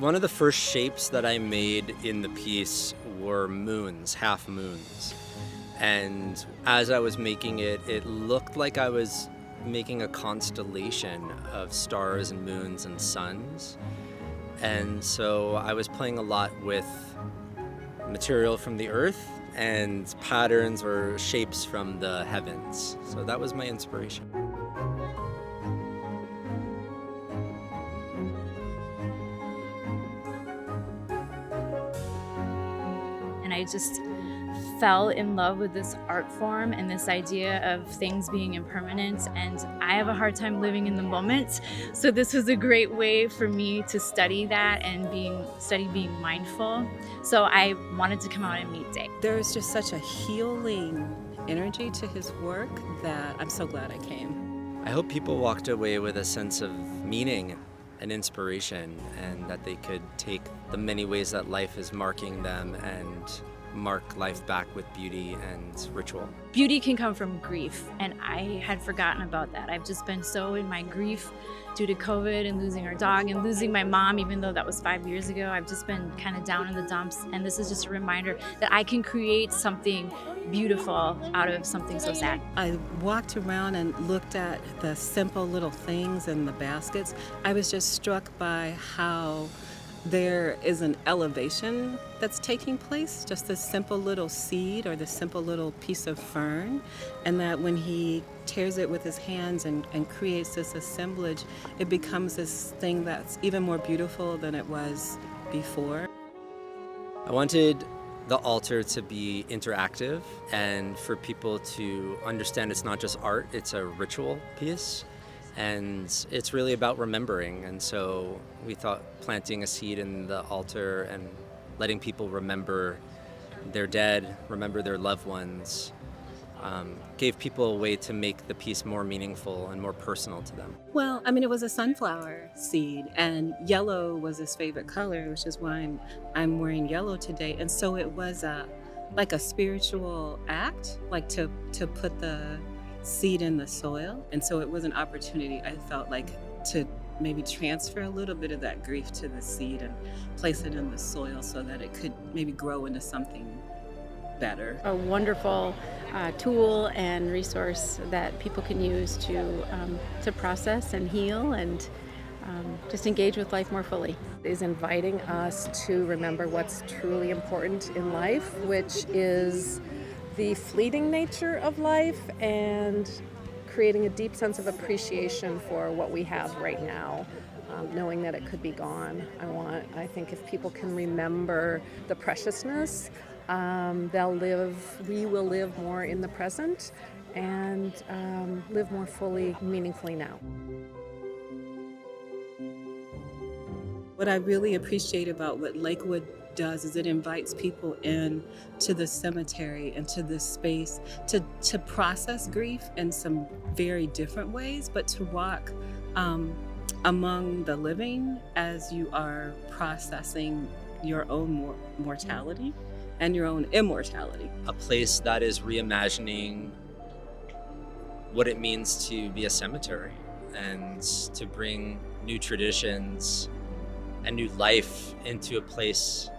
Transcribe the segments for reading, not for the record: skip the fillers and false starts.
One of the first shapes that I made in the piece were moons, half moons. And as I was making it, it looked like I was making a constellation of stars and moons and suns. And so I was playing a lot with material from the earth and patterns or shapes from the heavens. So that was my inspiration. And I just fell in love with this art form and this idea of things being impermanent, and I have a hard time living in the moment, so this was a great way for me to study that and study being mindful. So I wanted to come out and meet Dave. There is just such a healing energy to his work that I'm so glad I came. I hope people walked away with a sense of meaning and inspiration, and that they could take the many ways that life is marking them and mark life back with beauty and ritual. Beauty can come from grief, and I had forgotten about that. I've just been so in my grief due to COVID and losing our dog and losing my mom, even though that was 5 years ago. I've just been kind of down in the dumps, and this is just a reminder that I can create something beautiful out of something so sad. I walked around and looked at the simple little things in the baskets. I was just struck by how there is an elevation that's taking place, just this simple little seed or this simple little piece of fern, and that when he tears it with his hands and creates this assemblage, it becomes this thing that's even more beautiful than it was before. I wanted the altar to be interactive and for people to understand it's not just art, it's a ritual piece. And it's really about remembering. And so we thought planting a seed in the altar and letting people remember their dead, remember their loved ones, gave people a way to make the piece more meaningful and more personal to them. Well, I mean, it was a sunflower seed, and yellow was his favorite color, which is why I'm wearing yellow today. And so it was like a spiritual act, like to put the seed in the soil. And so it was an opportunity, I felt like, to maybe transfer a little bit of that grief to the seed and place it in the soil so that it could maybe grow into something better. A wonderful tool and resource that people can use to process and heal and just engage with life more fully. Is inviting us to remember what's truly important in life, which is the fleeting nature of life and creating a deep sense of appreciation for what we have right now, knowing that it could be gone. I think if people can remember the preciousness, we will live more in the present and live more fully, meaningfully now. What I really appreciate about what Lakewood does is it invites people in to the cemetery and to this space to process grief in some very different ways, but to walk among the living as you are processing your own mortality and your own immortality. A place that is reimagining what it means to be a cemetery and to bring new traditions and new life into a place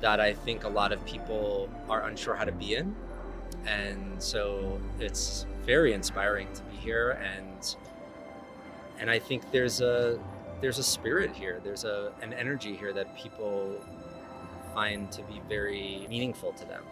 that I think a lot of people are unsure how to be in. And so it's very inspiring to be here, and I think there's a spirit here, there's an energy here that people find to be very meaningful to them.